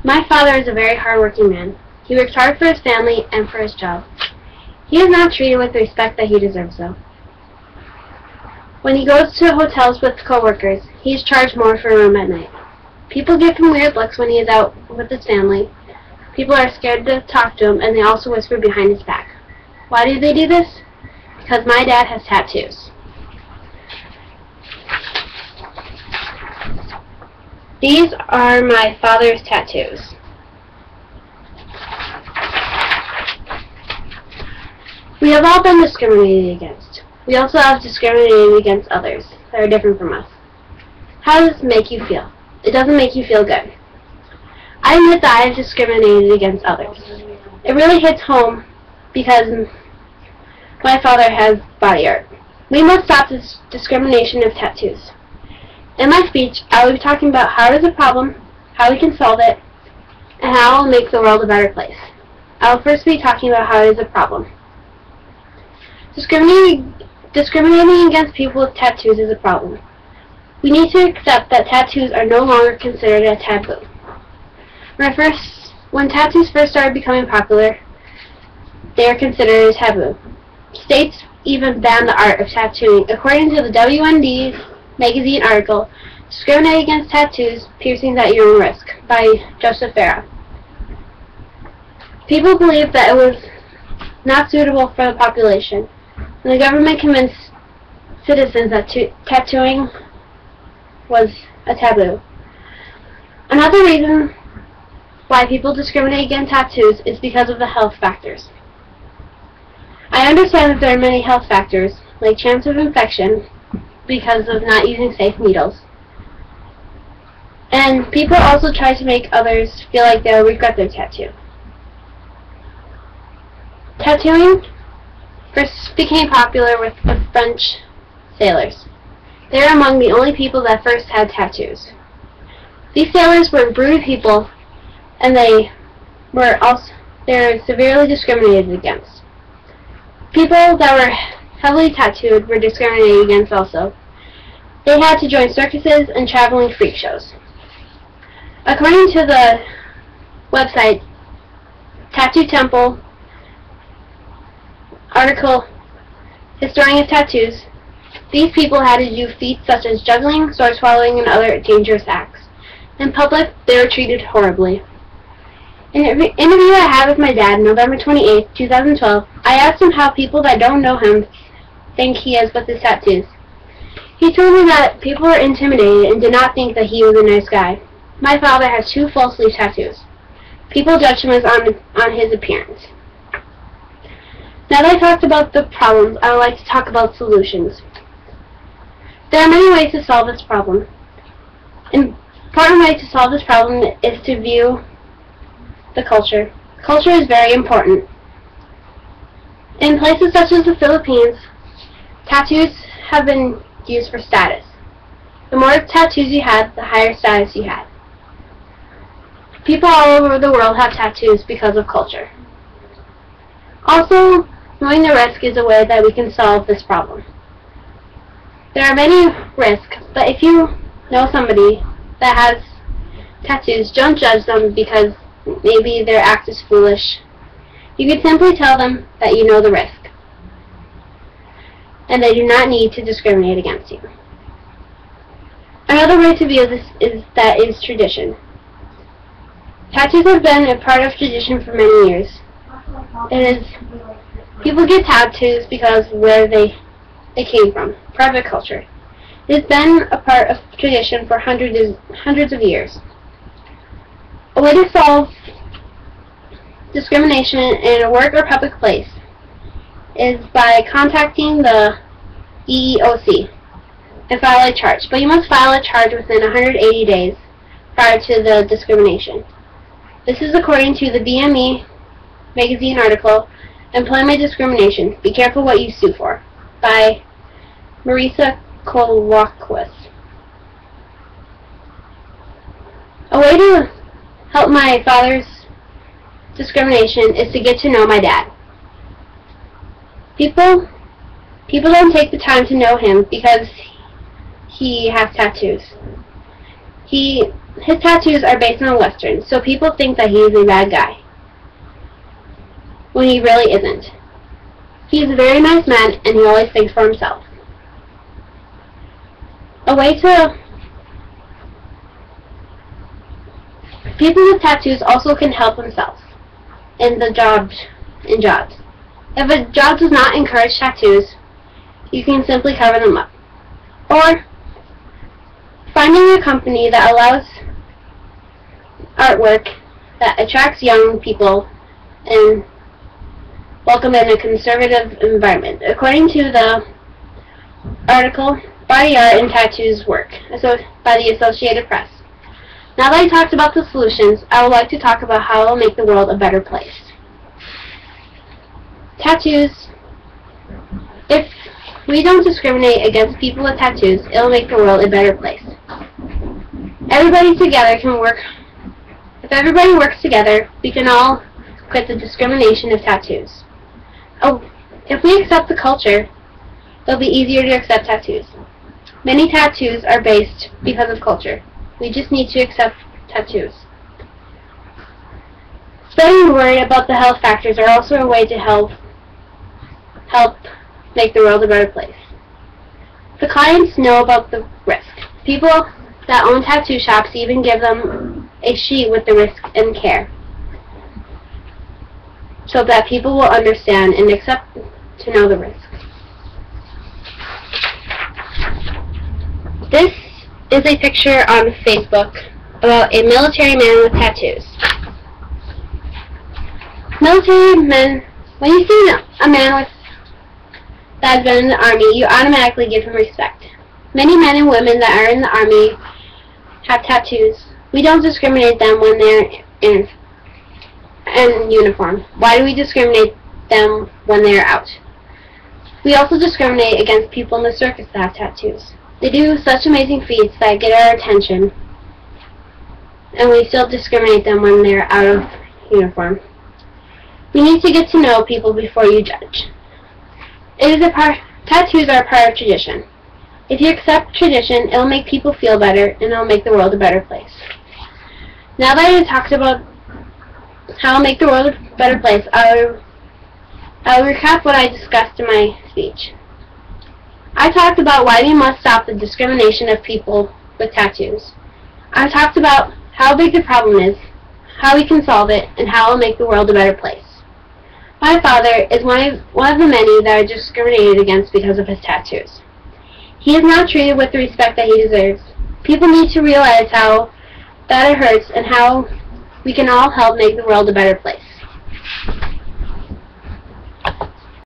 My father is a very hard-working man. He works hard for his family and for his job. He is not treated with the respect that he deserves, though. When he goes to hotels with coworkers, he is charged more for a room at night. People give him weird looks when he is out with his family. People are scared to talk to him, and they also whisper behind his back. Why do they do this? Because my dad has tattoos. These are my father's tattoos. We have all been discriminated against. We also have discriminated against others that are different from us. How does this make you feel? It doesn't make you feel good. I admit that I have discriminated against others. It really hits home because my father has body art. We must stop this discrimination of tattoos. In my speech, I will be talking about how it is a problem, how we can solve it, and how it will make the world a better place. I will first be talking about how it is a problem. Discriminating against people with tattoos is a problem. We need to accept that tattoos are no longer considered a taboo. When tattoos first started becoming popular, they were considered a taboo. States even banned the art of tattooing. According to the WND magazine article, Discriminating Against Tattoos, Piercings at Your Own Risk, by Joseph Farah. People believed that it was not suitable for the population, and the government convinced citizens that tattooing was a taboo. Another reason why people discriminate against tattoos is because of the health factors. I understand that there are many health factors, like chance of infection because of not using safe needles. And people also try to make others feel like they'll regret their tattoo. Tattooing first became popular with the French sailors. They are among the only people that first had tattoos. These sailors were brutal people, and they were severely discriminated against. People that were heavily tattooed were discriminated against also. They had to join circuses and traveling freak shows. According to the website Tattoo Temple article, Historian of Tattoos, these people had to do feats such as juggling, sword swallowing, and other dangerous acts. In public, they were treated horribly. In an interview I had with my dad, November 28, 2012, I asked him how people that don't know him think he is with his tattoos. He told me that people were intimidated and did not think that he was a nice guy. My father has 2 full sleeve tattoos. People judge him on his appearance. Now that I talked about the problems, I would like to talk about solutions. There are many ways to solve this problem. An important way to solve this problem is to view the culture. Culture is very important. In places such as the Philippines, tattoos have been used for status. The more tattoos you had, the higher status you had. People all over the world have tattoos because of culture. Also, knowing the risk is a way that we can solve this problem. There are many risks, but if you know somebody that has tattoos, don't judge them because maybe their act is foolish. You can simply tell them that you know the risk, and they do not need to discriminate against you. Another way to view this is tradition. Tattoos have been a part of tradition for many years. People get tattoos because of where they came from, private culture. It has been a part of tradition for hundreds of years. A way to solve discrimination in a work or public place is by contacting the EEOC and file a charge. But you must file a charge within 180 days prior to the discrimination. This is according to the BME magazine article, Employment Discrimination. Be careful what you sue for, by Marisa Kolwaquist. A way to help my father's discrimination is to get to know my dad. People don't take the time to know him because he has tattoos. He His tattoos are based on Westerns, so people think that he is a bad guy, when he really isn't. He is a very nice man, and he always thinks for himself. People with tattoos also can help themselves in jobs. If a job does not encourage tattoos, you can simply cover them up. Or finding a company that allows artwork that attracts young people and welcome in a conservative environment. According to the article, Body Art and Tattoos Work, by the Associated Press. Now that I talked about the solutions, I would like to talk about how it will make the world a better place. Tattoos. If we don't discriminate against people with tattoos, it will make the world a better place. Everybody together can work. If everybody works together, we can all quit the discrimination of tattoos. Oh, if we accept the culture, it'll be easier to accept tattoos. Many tattoos are based because of culture. We just need to accept tattoos. Spreading word about the health factors are also a way to help make the world a better place. The clients know about the risk. People that own tattoo shops even give them a sheet with the risk and care, so that people will understand and accept to know the risk. This is a picture on Facebook about a military man with tattoos. Military men, when you see a man that has been in the army, you automatically give him respect. Many men and women that are in the army have tattoos. We don't discriminate them when they're in uniform. Why do we discriminate them when they are out? We also discriminate against people in the circus that have tattoos. They do such amazing feats that get our attention, and we still discriminate them when they're out of uniform. You need to get to know people before you judge. Tattoos are a part of tradition. If you accept tradition, it'll make people feel better, and it'll make the world a better place. Now that I talked about how it'll make the world a better place, I'll recap what I discussed in my speech. I talked about why we must stop the discrimination of people with tattoos. I talked about how big the problem is, how we can solve it, and how it will make the world a better place. My father is one of the many that are discriminated against because of his tattoos. He is not treated with the respect that he deserves. People need to realize how bad it hurts and how we can all help make the world a better place.